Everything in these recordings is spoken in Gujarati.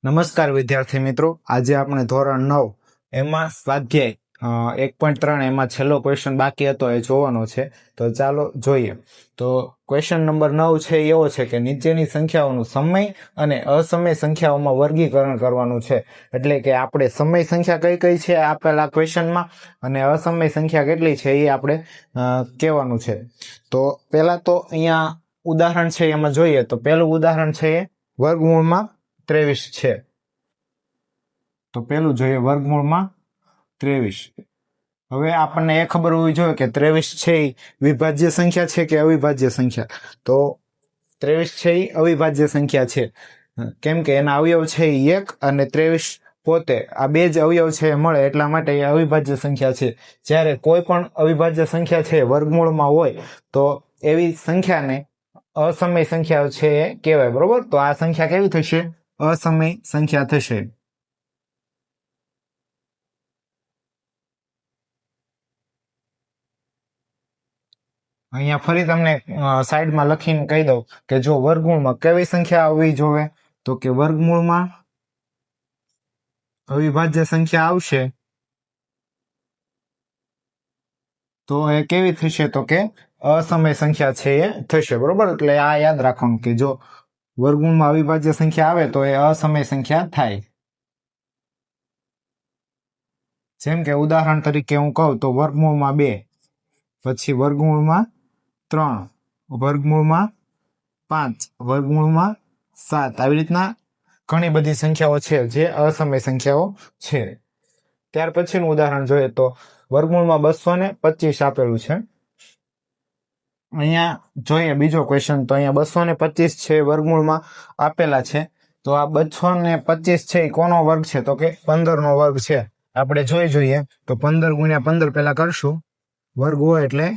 નમસ્કાર વિદ્યાર્થી મિત્રો, આજે આપણે ધોરણ 9 એમાં સ્વાધ્યાય 1.3 એમાં છેલ્લો ક્વેશ્ચન બાકી હતો એ જોવાનો છે. તો ચાલો જોઈએ. તો ક્વેશ્ચન નંબર 9 છે એવો છે કે નીચેની સંખ્યાઓનું સમય અને અસમય સંખ્યાઓમાં વર્ગીકરણ કરવાનું છે. એટલે કે આપણે સમય સંખ્યા કઈ કઈ છે આપેલા ક્વેશ્ચનમાં અને અસમય સંખ્યા કેટલી છે એ આપણે કહેવાનું છે. તો પહેલા તો અહીંયા ઉદાહરણ છે એમાં જોઈએ તો પહેલું ઉદાહરણ છે એ વર્ગમૂળમાં 23 છે. તો પેલું જોઈએ વર્ગમૂળમાં 23. હવે આપણને એ ખબર હોવી જોઈએ કે 23 છે એ વિભાજ્ય સંખ્યા છે કે અવિભાજ્ય સંખ્યા. તો 23 છે એ અવિભાજ્ય સંખ્યા છે, કેમ કે એના અવયવ છે એ 1 અને 23 પોતે આ બે જ અવયવ છે મળે એટલા માટે એ અવિભાજ્ય સંખ્યા છે. જ્યારે કોઈ પણ અવિભાજ્ય સંખ્યા છે વર્ગમૂળમાં હોય તો એવી સંખ્યાને અસમય સંખ્યા છે એ કહેવાય. બરોબર, તો આ સંખ્યા કેવી થશે? અસમય સંખ્યા થશે. અહીંયા ફરી તમને સાઈડમાં લખીને કહી દઉં કે જો વર્ગમૂળમાં કેવી સંખ્યા આવવી જોઈએ, તો કે વર્ગમૂળમાં અવિભાજ્ય સંખ્યા આવશે તો એ કેવી થશે? તો કે અસમય સંખ્યા છે એ થશે. બરોબર, એટલે આ યાદ રાખવાનું કે જો વર્ગમૂળમાં અવિભાજ્ય સંખ્યા આવે તો એ અસમય સંખ્યા થાય. જેમ કે ઉદાહરણ તરીકે હું કહું તો વર્ગમૂળમાં 2, પછી વર્ગમૂળમાં 3, વર્ગમૂળમાં 5, વર્ગમૂળમાં 7, આવી રીતના ઘણી બધી સંખ્યાઓ છે જે અસમય સંખ્યાઓ છે. ત્યાર પછીનું ઉદાહરણ જોઈએ તો વર્ગમૂળમાં 225 આપેલું છે. અહીંયા જોઈએ બીજો ક્વેશ્ચન, તો અહીંયા 225 છે વર્ગમૂળમાં આપેલા છે. તો આ 225 છે એ કોનો વર્ગ છે? તો કે 15 નો વર્ગ છે. આપણે જોઈએ તો 15 ગુણ્યા 15 પહેલા કરશું. વર્ગ હોય એટલે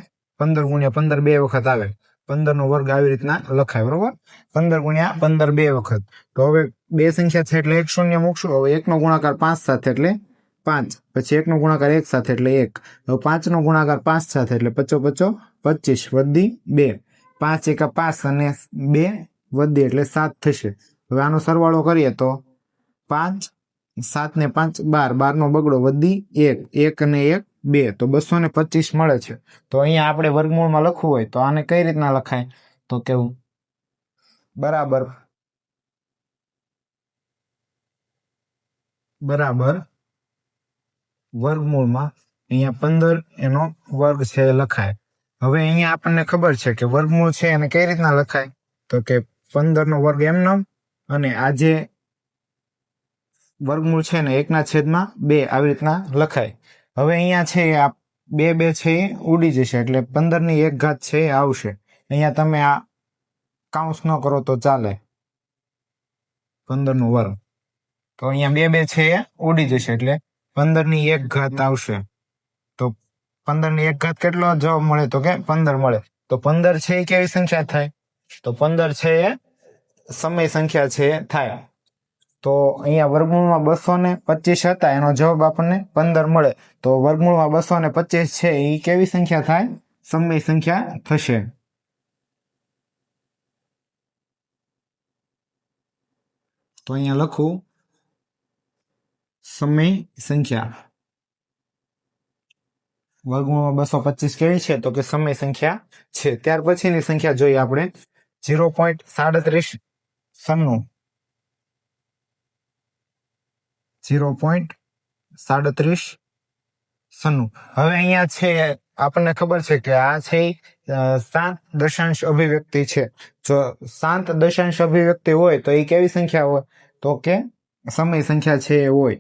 15 ગુણ્યા 15 બે વખત આવે. 15 નો વર્ગ આવી રીતના લખાય. બરોબર, 15 ગુણ્યા 15 બે વખત. તો હવે બે સંખ્યા છે એટલે 1 શૂન્ય મૂકશું. હવે 1 નો ગુણાકાર 5 સાથે એટલે 5, પછી 1 નો ગુણાકાર 1 સાથે એટલે 1. હવે 5 નો ગુણાકાર 5 સાથે એટલે 5 5 25 વધી 2, 5 એકા 5 અને 2 વધી એટલે 7 થશે. હવે આનો સરવાળો કરીએ તો 5 7 ને 5 12, 12 નો બગડો વધી 1, 1 અને 1 2, તો 225 મળે છે. તો અહીંયા આપણે વર્ગમૂળમાં લખવું હોય તો આને કઈ રીતના લખાય? તો કેવું બરાબર વર્ગમૂળમાં અહીંયા 15 એનો વર્ગ છે લખાય. હવે અહીંયા આપણને ખબર છે કે વર્ગમૂળ છે એને કઈ રીતના લખાય? તો કે 15 નો વર્ગ એમનેમ અને આ જે વર્ગમૂળ છે ને 1/2 આવી રીતના લખાય. હવે અહીંયા છે આ 2 છે એ ઉડી જશે એટલે 15 ની 1 ઘાત છે એ આવશે. અહીંયા તમે આ કાઉન્સ ન કરો તો ચાલે, 15 નો વર્ગ. તો અહીંયા 2 છે એ ઉડી જશે એટલે 15 ની 1 ઘાત આવશે. તો 15 ની 1 ઘાત કેટલો જવાબ મળે? તો કે 15 મળે. તો 15 છે એ કેવી સંખ્યા થાય? તો 15 છે એ સમય સંખ્યા છે એ થાય. તો અહીંયા વર્ગમૂળમાં 225 હતા, એનો જવાબ આપણને 15 મળે. તો વર્ગમૂળમાં 225 છે એ કેવી સંખ્યા થાય? સમય સંખ્યા થશે. તો અહીંયા લખું સમય સંખ્યા. વર્ગમૂળમાં 225 કેવી છે? તો કે સમય સંખ્યા છે. ત્યાર પછીની સંખ્યા જોઈએ આપણે 0.37 96. 0.37 96. હવે અહીંયા છે આપણને ખબર છે કે આ છે 7 દશાંશ અભિવ્યક્તિ છે. જો 7 દશાંશ અભિવ્યક્તિ હોય તો એ કેવી સંખ્યા હોય? તો કે સમય સંખ્યા છે એ હોય.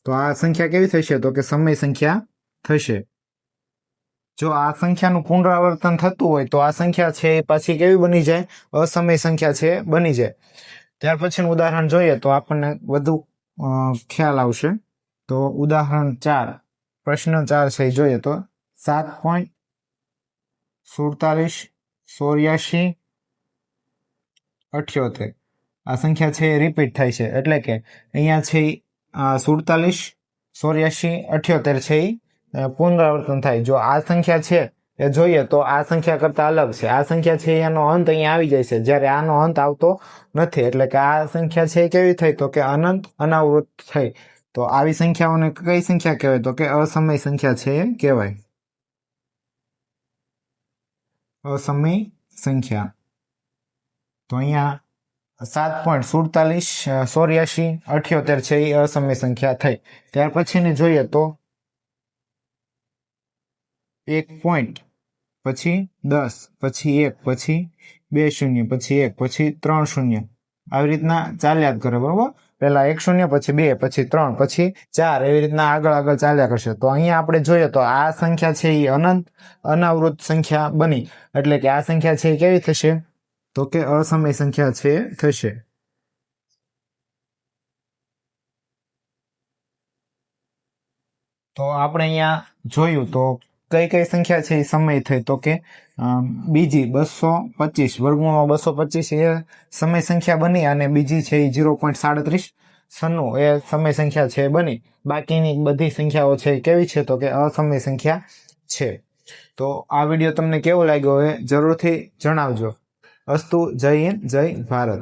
તો આ સંખ્યા કેવી થશે? તો કે સમય સંખ્યા થશે. જો આ સંખ્યાનું પુનરાવર્તન થતું હોય તો આ સંખ્યા છે એ પાછી કેવી બની જાય? અસમય સંખ્યા છે બની જાય. ત્યાર પછીનું ઉદાહરણ જોઈએ તો આપણને વધુ ખ્યાલ આવશે. તો ઉદાહરણ 4, પ્રશ્ન 4 છે જોઈએ તો 7.47 84 78 આ સંખ્યા છે એ રિપીટ થાય છે. એટલે કે અહીંયા છે 47 84 78 છે એ પુનરાવર્તન થાય. જો આ સંખ્યા છે એ જોઈએ તો આ સંખ્યા કરતા અલગ છે. આ સંખ્યા છે એનો અંત અહીંયા આવી જાય છે, જ્યારે આનો અંત આવતો નથી. એટલે કે આ સંખ્યા છે કેવી થઈ? તો કે અનંત અનાવૃત થઈ. તો આવી સંખ્યાઓને કઈ સંખ્યા કહેવાય? તો કે અસમય સંખ્યા છે એમ કહેવાય. અસમય સંખ્યા. તો અહીંયા 7.478478 છે એ અસમય સંખ્યા થઈ. ત્યાર પછીની જોઈએ તો 1 પોઈન્ટ, પછી 10, પછી 1, પછી 2 શૂન્ય, પછી 1, પછી 3 શૂન્ય, આવી રીતના ચાલ્યા જ કરે. બરોબર, પહેલા 1 શૂન્ય, પછી 2, પછી 3, પછી 4, એવી રીતના આગળ ચાલ્યા કરશે. તો અહીંયા આપણે જોઈએ તો આ સંખ્યા છે એ અનંત અનાવૃત સંખ્યા બની. એટલે કે આ સંખ્યા છે એ કેવી થશે? તો કે અસમય સંખ્યા છે થશે. તો આપણે અહીંયા જોયું તો કઈ સંખ્યા છે એ સમય થઈ? તો કે બીજી 225 વર્ગમૂળમાં 225 એ સમય સંખ્યા બની, અને બીજી છે એ 0.3796 એ સમય સંખ્યા છે બની. બાકીની બધી સંખ્યાઓ છે કેવી છે? તો કે અસમય સંખ્યા છે. તો આ વિડીયો તમને કેવો લાગ્યો એ જરૂરથી જણાવજો. અસ્તુ. જય હિન્દ, જય ભારત.